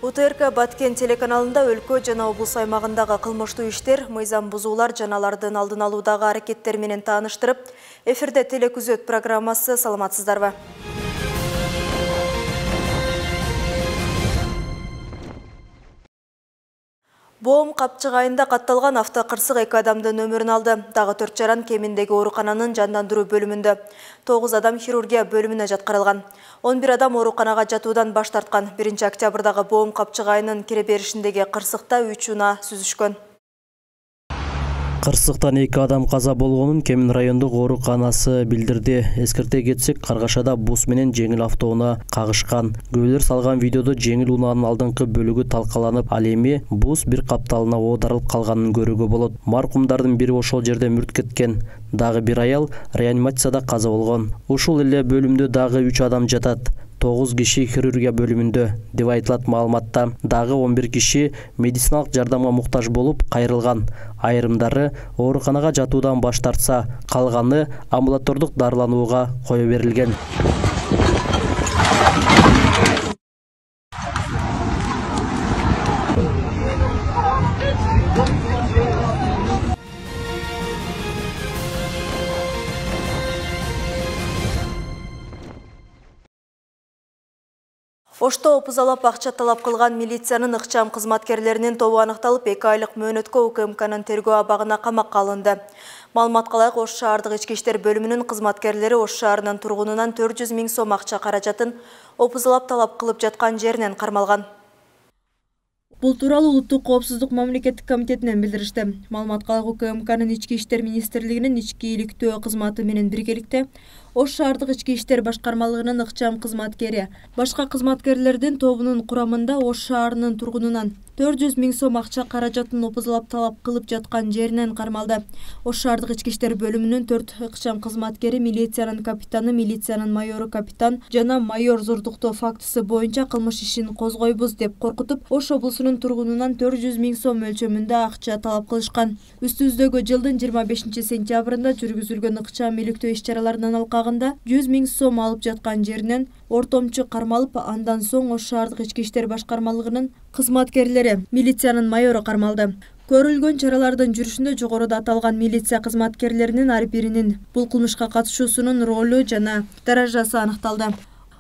УТРК Баткен телеканалында өлкө жана облус аймагындагы кылмыштуу иштер, мыйзам бузуулар жаналардын алдын алуудагы аракеттер менен тааныштырып, эфирде телекүзөт программасы. Саламатсыздарбы? Боом капчыгайында катталган автокырсык 2 адамдын өмүрүн алды. Дагы 4 жаран кеминдеги оорукананын жандандыруу бөлүмүндө, 9 адам хирургия бөлүмүнө жаткырылган. 11 адам ооруканага жатуудан баш тарткан. 1 октябрдагы боом капчыгайынын кире беришиндеги кырсыкта 3 унаа сүзүшкөн. Кырсыктан 2 адам каза болгонун Кемин райондук ооруканасы билдирди. Эскерте кетсек, Каргашада бус менен жеңил автоунаа кагышкан. Күбөлөр салган видеодо жеңил унаанын алдыңкы бөлүгү талкаланып, ал эми бус бир капталына оодарылып калганын көрүүгө болот. Маркумдардын бири ошол жерде мүрт кеткен. Дагы бир аял реанимацияда каза болгон. Ушул эле бөлүмдө дагы 3 адам жатат. 9 киши хирургия бөлүмүндө деп айтылат маалыматта. Дагы 11 киши медициналык жардамга муктаж болуп кайрылган. Айрымдары ооруканага жатуудан баш тартса, калганы амбулатордук дарыланууга кое берилген. Ошто опузалап акча талап кылган милициянын ыкчам кызматкерлеринин тобу аныкталып, 2 айлык мөөнөткө УКМКнын тергөө абагына камакка алынды. Маалыматка ылайык, Ош шаардык ички иштер бөлүмүнүн кызматкерлери Ош шаарынын тургунунан 400 000 сом акча каражатын опузалап талап кылып жаткан жеринен кармалган. Бул тууралуу Улуттук коопсуздук мамлекеттик комитетинен билдиришти. Маалыматка ылайык, УКМКнын ички иштер министрлигинин ички иликтөө кызматы менен биргеликте Ош шаардык ички иштер башкармалыгынын ыкчам кызматкери башка кызматкерлердин тобунун курамында Ош шаарынын тургунунан 400 000 сом акча каражатын опузалап талап кылып жаткан жеринен кармалды. Ош шаардык ички иштер бөлүмүнүн 4 ыкчам кызматкери милициянын капитаны, милициянын майору капитан жана майор зордуктоо фактысы боюнча кылмыш ишин козгойбуз деп коркутуп, Ош облусунун тургунунан 400 000 сом мөлчөмүндө акча талап кылышкан. Үстүбүздөгү жылдын 25 сентябрында жүргүзүлгөн ыкчам иликтөө иш-чараларынын алкагында 100 000 сом алып жаткан жеринен ортомчу кармалып, андан соң Ош шаардык ички иштер башкармалыгынын кызматкерлери, милициянын майору кармалды. Көрүлгөн чаралардын жүрүшүндө жогоруда аталган милиция кызматкерлеринин ар биринин бул кылмышка катышуусунун ролу жана даражасы аныкталды.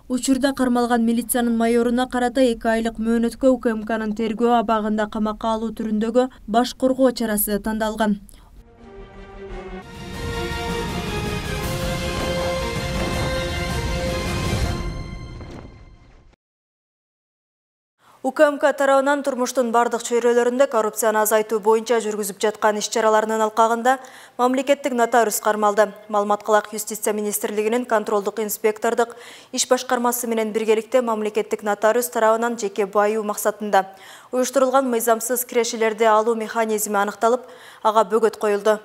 Учурда кармалган милициянын майоруна карата 2 айлык мөөнөткө УКМКнын тергөө абагында камакка алуу түрүндөгү баш коргоо чарасы тандалган. УКМК тарабынан турмуштун бардык чөйрөлөрүндө коррупцияны азайтуу боюнча жүргүзүп жаткан иш-чараларынын алкагында мамлекеттик нотариус кармалды. Маалыматка ылайык, Юстиция министрлигинин контролдук инспектордук иш башкармасы менен биргеликте мамлекеттик нотариус тарабынан жеке байуу максатында уюштурулган мыйзамсыз кирешелерди алуу механизми аныкталып, ага бөгөт коюлду.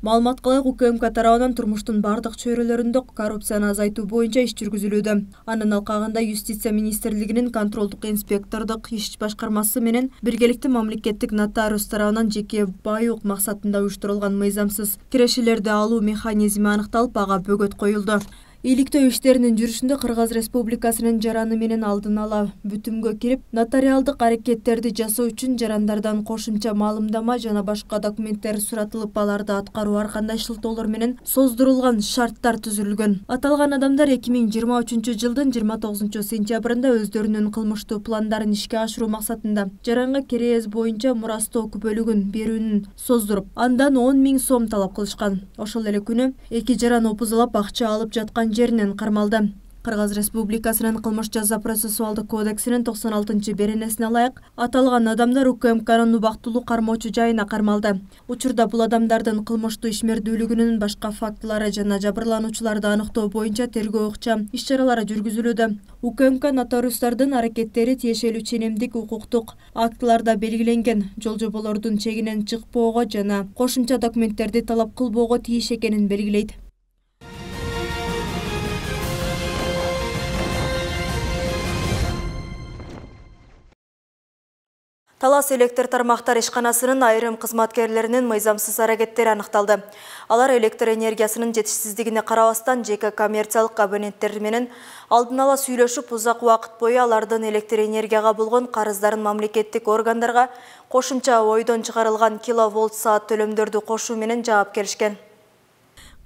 Маалыматка ылайык, УКМК тарабынан турмуштун бардык чөйрөлөрүндө коррупцияны азайтуу боюнча иш жүргүзүлүүдө. Анын алкагында Юстиция министрлигинин контролдук инспектордук иш башкармасы менен биргеликте мамлекеттик нотариус тарабынан жеке байуу максатында уюштурулган мыйзамсыз кирешелерди алуу механизми аныкталып, ага бөгөт коюлду. Иликтөө иштеринин жүрүшүндө Кыргыз Республикасынын жараны менен алдын ала бүтүмгө кирип, нотариалдык аракеттерди жасоо үчүн жарандардан кошумча маалымдама жана башка документтер суратылып, аларды аткаруу ар кандай шылтоолор менен создурулган шарттар түзүлгөн. Аталган адамдар 2023 жылдын 29 сентябрында өздөрүнүн кылмыштуу пландарын ишке ашыруу максатында жаранга керез боюнча мурастоо күбөлүгүн берүүнүн создуруп, андан 10 000 сом талап кылышкан. Ошол эле күнү 2 жаран опузалап акча алып жаткан жеринен кармалды. Кыргыз Республикасынын кылмыш жаза процессуалдык кодексинин 96 беренесине ылайык аталган адамдар УКМКнын убактылуу кармоочу жайына кармалды. Учурда бул адамдардын кылмыштуу ишмердүүлүгүнүн башка фактылары жана жабырлануучуларды аныктоо боюнча тергөө ыкчам иш-чаралары жүргүзүлүүдө. УКМК нотариустардын аракеттери тиешелүү ченемдик укуктук актыларда белгиленген жол-жоболордун чегинен чыкпоого жана кошумча документтерди талап кылбоого тийиш экенин белгилейт. Талас электр тармактар ишканасынын айрым кызматкерлеринин мыйзамсыз аракеттери аныкталды. Алар электр энергиясынын жетишсиздигине карабастан жеке коммерциялык абоненттер менен алдын ала сүйлөшүп, узак убакыт бою алардын электр энергияга болгон карыздарын мамлекеттик органдарга кошумча ойдон чыгарылган киловольт саат төлөмдөрдү кошуу менен жаап келишкен.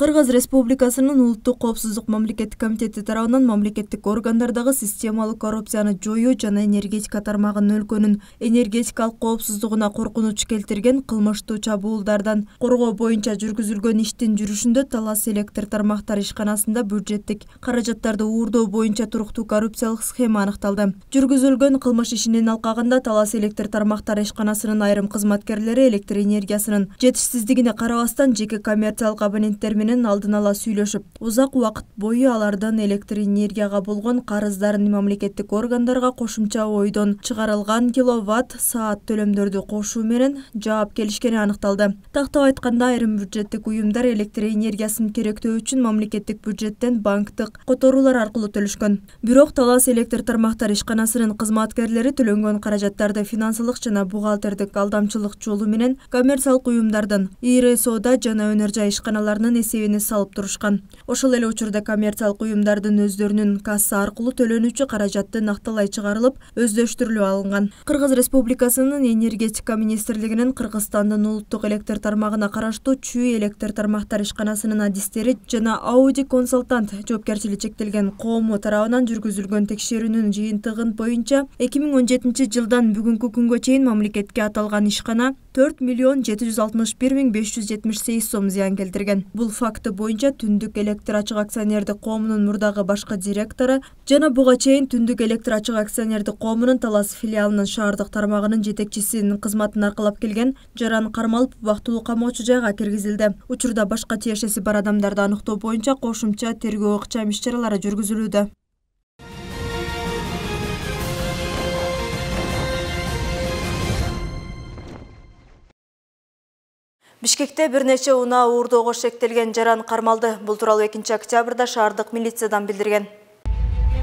Кыргыз Республикасынын Улуттук коопсуздук мамлекеттик комитети тарабынан мамлекеттик органдардагы системалык коррупцияны жоюу жана энергетика тармагынын өлкөнүн энергетикалык коопсуздугуна коркунуч келтирген кылмыштуу чабуулдардан коргоо боюнча жүргүзүлгөн иштин жүрүшүндө Талас электр тармактар ишканасында бюджеттик каражаттарды уурдоо боюнча туруктуу коррупциялык схема аныкталды. Жүргүзүлгөн кылмыш ишинин алкагында Талас электр тармактар ишканасынын айрым кызматкерлери электр энергиясынын жетишсиздигине карабастан жеке коммерциялык абоненттер менен алдын ала сүйлөшүп, узак убакыт бою алардын электр энергияга болгон карыздарын мамлекеттик органдарга кошумча ойдон чыгарылган киловатт саат төлөмдөрдү кошуу менен жаап келишкени аныкталды. Тактап айтканда, айрым бюджеттик уюмдар электр энергиясын керектөө үчүн мамлекеттик бюджеттен банктык которуулар аркылуу төлөшкөн. Бирок Талас электр тармактар ишканасынын кызматкерлери төлөнгөн каражаттарды финансылык жана бухгалтердик алдамчылык жолу менен коммерциялык уюмдардын ИРСОда жана өнөр жай ишканаларынын эсебине салып турушкан. Ошол эле учурда коммерциялык уюмдардын өздөрүнүн касса аркылуу төлөнүүчү каражатты накталай чыгарылып, өздөштүрүлүп алынган. Кыргыз Республикасынын энергетика министрлигинин Кыргызстандын улуттук электр тармагына караштуу Чүй электр тармактар ишканасынын адистери жана Ауди консультант жоопкерчилиги чектелген коому тарабынан жүргүзүлгөн текшерүүнүн жыйынтыгын боюнча 2017 жылдан бүгүнкү күнгө чейин мамлекетке аталган ишкана 4.761.578 сом зыян келтирген. Бул факты боюнча Түндүк электр ачык акционердик коомунун мурдагы башкы директору жана буга чейин Түндүк электр ачык акционердик коомунун Талас филиалынын шаардык тармагынын жетекчисинин кызматын аркалап келген Жаран Кармалов убактылуу камоочу жайга киргизилди. Учурда башка тиешеси бар адамдарды аныктоо боюнча кошумча тергөө ыкчам иш-чаралары жүргүзүлүүдө. Бишкекте бир нече унаа уурдоого шектелген Жаран кармалды. Бул тууралуу 2 октябрда шаардык милициядан билдирген.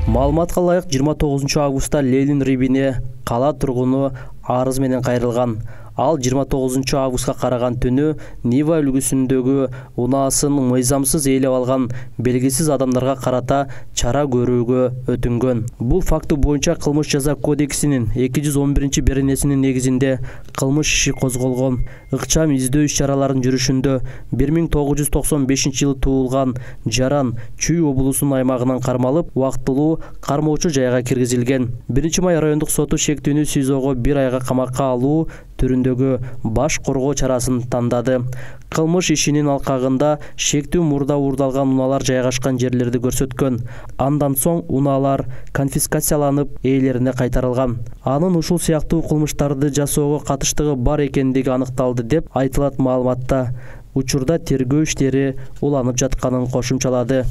Маалыматка ылайык 29 августта Ленин Рибине кала тургуну арыз менен кайрылган. Ал 29 августка караган түнү Нива үлгүсүндөгү унаасын мыйзамсыз ээлеп алган белгисиз адамдарга карата чара көрүүгө өтүнгөн. Бул факты боюнча кылмыш жаза кодексинин 211-беренесинин негизинде кылмыш иши козголгон. Ыкчам издөө иш-чараларын жүрүшүндө 1995 жылы туулган Жаран Чүй облусунун аймагынан кармалып, убактылуу кармоочу жайга киргизилген. 1 май райондук соту шектүүнү СИЗОго 1 айга камакка алуу түрүндөгү баш коргоо чарасын тандады. Кылмыш ишинин алкагында шектүү мурда уурдалган унаалар жайгашкан жерлерди көрсөткөн. Андан соң унаалар конфискацияланып, ээлерине кайтарылган. Анын ушул сыяктуу кылмыштарды жасоого катыштыгы бар экендиги аныкталды деп айтылат маалыматта. Учурда тергөө иштери уланып жатканын кошумчалады.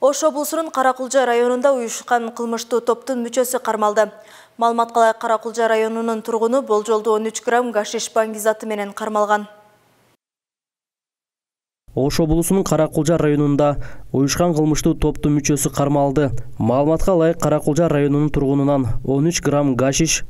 Ош облусунун Каракулжа районунда уюшкан кылмыштуу топтун мүчөсү кармалды. Маалыматка ылайык Каракулжа районунун тургуну болжолдуу 13 грамм гашиш баңгизаты менен кармалган. Ош облусунун Каракулжа районунда уюшкан кылмыштуу топтун мүчөсү кармалды. Маалыматка ылайык Каракулжа районунун тургунунан 13 грамм гашиш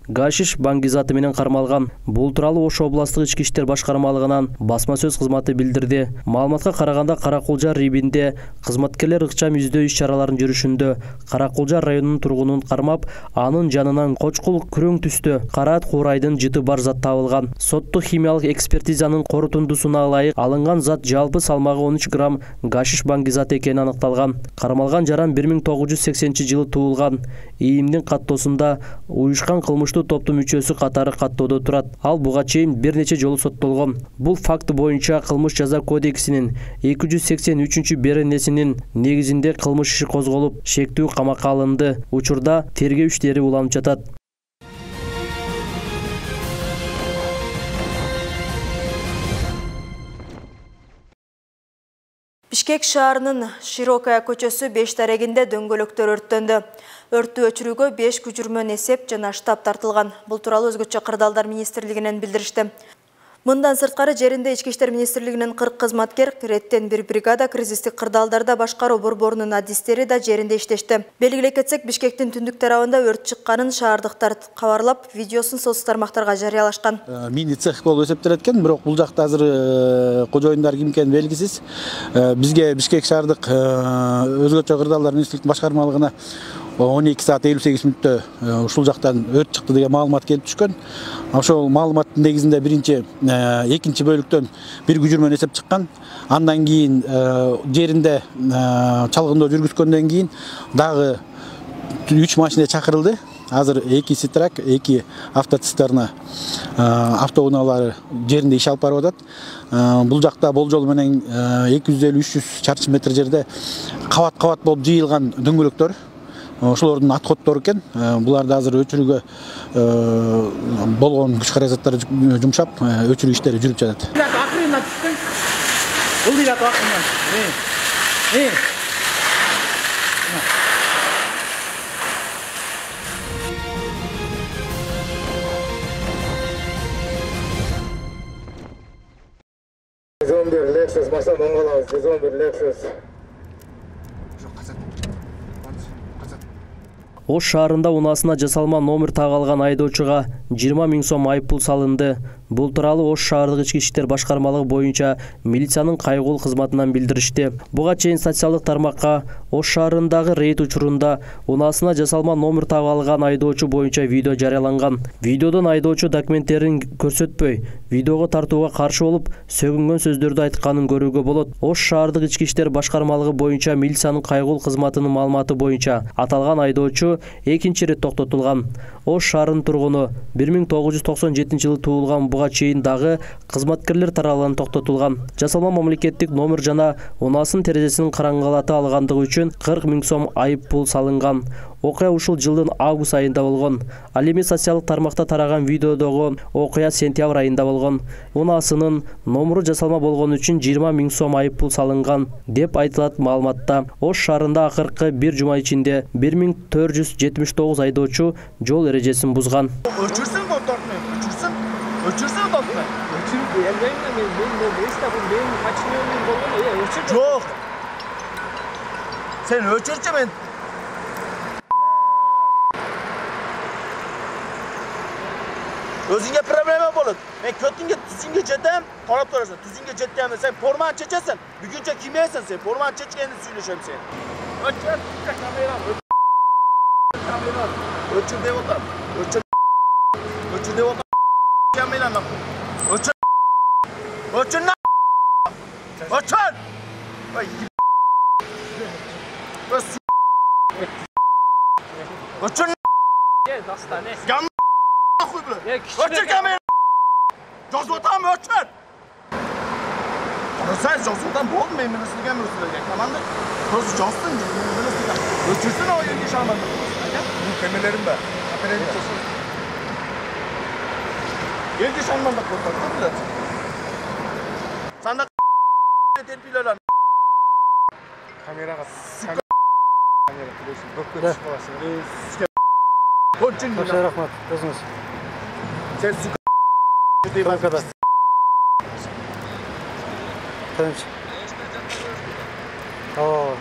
баңгизаты менен кармалган. Бул тууралуу Ош областык ички иштер башкармалыгынан басма сөз кызматы билдирди. Маалыматка караганда Каракулжа Рибинде кызматкерлер ыкчам издөө иш-чараларын жүрүшүндө Каракулжа районунун тургунун кармап, анын жанынан кочкул күрөң түстө караат куурайдын жыты бар зат табылган. Соттук химиялык экспертизанын корутундусуна ылайык алынган зат жалпы салмагы 13 грамм гашиш баңгизаты экени аныкталган. Кармалган Жаран 1980 жылы туулган. ИИМдин каттоосунда уюшкан кылмыштуу топтун мүчөсү катары каттоодо турат. Ал буга чейин бир нече жолу соттолгон. Бул факты боюнча кылмыш жаза кодексинин 283-беренесинин негизинде кылмыш иши козголуп, шектүү камакка алынды. Учурда тергөө иштери уланып жатат. Бишкек шаарынын Широкая көчөсү 5 тарегинде дөңгөлөктөр өрттөндү. Өрттү өчүрүүгө 5 күчүрмөн эсеп жана штаб тартылган. Бул тууралуу өзгөчө кырдаалдар министрлигинен билдиришти. Мындан сырткары жеринде Ички иштер министрлигинин 40 кызматкер, реттен bir бригада кризистик кырдаалдарда башкаруу борборунун адистери да жеринде иштешти. Белгилей кетсек, Бишкектин түндүк тарабында өрт чыкканын шаардыктар кабарлап, видеосун социалдык тармактарга жарыялашкан. Мини цех болуп эсептелет экен, бирок бул жакта азыр кожоюндар ким экени белгисиз. Бизге Бишкек шаардык өзгөчө кырдаалдар министрлигинин башкармалыгына 12 saat 58 мүнөттө ушул жактан өрт чыкты деген маалымат келип түшкөн. Ошол маалыматтын негизинде экинчи бөлүктөн бир күжүрмөн эсеп чыккан. Андан кийин жеринде чалгындоо жүргүзгөндөн кийин дагы 3 машина чакырылды. Азыр 2 ситрак, 2 автоцистерна автоунаалары жеринде иш алып барып атат. Бул жакта болжол менен 250-300 чарчы метр жерде кабат болуп жыйылган дөңгөлөктөр, ошолордун отходдору экен. Буларды азыр өчүрүүгө болгон күч каражаттар жумшап, өчүрүү иштери жүрүп жатат. Акырына түшкөн. Ылдыйрат акырынан. Lexus, başta dongalamız, 111 Lexus. Ош шаарында унаасына жасалма номер тагылган айдоочуга 20 000 сом айыппул салынды. Бул тууралуу Ош шаардык ички иштер башкармалыгы боюнча милициянын кайгыл кызматынан билдиришти. Буга чейин социалдык тармакка Ош шаарындагы рейд учурунда унаасына жасалма номер тагылган айдоочу боюнча видео жарыяланган. Видеодон айдоочу документтерин көрсөтпөй, видеого тартууга каршы болуп, сөгүнгөн сөздөрдү айтканын көрүүгө болот. Ош шаардык ички иштер башкармалыгы боюнча милициянын кайгыл кызматынын маалыматы боюнча аталган айдоочу экинчи рет токтотулган. Ош шаарынын тургуну 1997-жылы туулган. Буга чейин дагы кызматкерлер тарабынан токтотулган. Жасалма мамлекеттик номер жана унаасын терезесин караңгылата алгандыгы үчүн 40 000 сом айыппул салынган. Окуя ушул жылдын август айында болгон. Ал эми социалдык тармакта тараган видеодогу окуя сентябрь айында болгон. Унаасынын номеру жасалма болгон үчүн 20 000 сом айыппул салынган деп айтылат маалыматта. Ош шаарында акыркы бир жума ичинде 1479 айдоочу жол эрежесин бузган. Өчүрсүн контортну, өчүрсүн. Өчүрсүн контортну. Өчүрүп элбейм мен эстабын мен мачинемин болгон, өчүр. Жок. Сен өчүрчү мен. Özünge problemi olur. Ben kötünge tüzünge jetem, tarap tarafına tüzünge jettiğimde sen forman çeçesin. Bir günce kimyesin sen, forman çeçkeni söyleşem sen. Öçür, kamera. Öçür devotan. Öçür devotan. Kamera lan. Öçür. Öçür lan. Öçür. Vay. Öçür. Gel hastane. Öçür kamera! Jozvotan mı öçür? Sen Jozvotan bol mu emin üstüne gelmiyor üstüne? Tamamdır. Burası Jozvotan gibi emin üstüne. Öçürsün o yönde şarmandı. Bu kemerlerim de. Aferin çeşin. Yönde şarmandı kurtardı mı? Sen de terpiler. Kamera biliyorsun. Doktor çıkmasın. Koçun Başa rahmat. Özünüz. Sen su değil kadar. Tamam.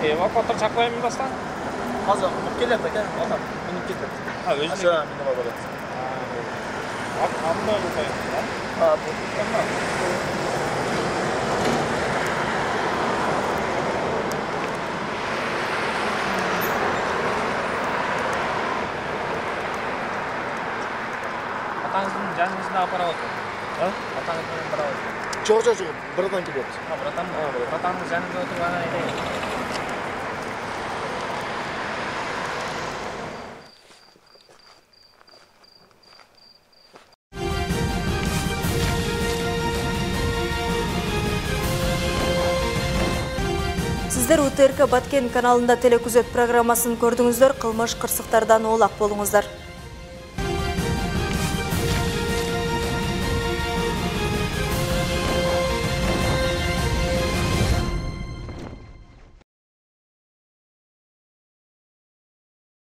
Evakuatör çaklayayım mı bastan? Hazır. Gel hadi gel. Adam. Benim git. Ha özür Aşağı benim babalar. Amına koyayım. Ha bu. Tamam. Atanızın canınızın apara olsun. Ha? Atanızın apara olsun. Çok. Buradan gidiyoruz. Ha buradan mı? Buradan mı canınızı otur bana öyle. Сиздер УТРК Баткен каналында телекүзөт программасын көрдүңүздөр, кылмыш кырсыктардан оолак болуңуздар.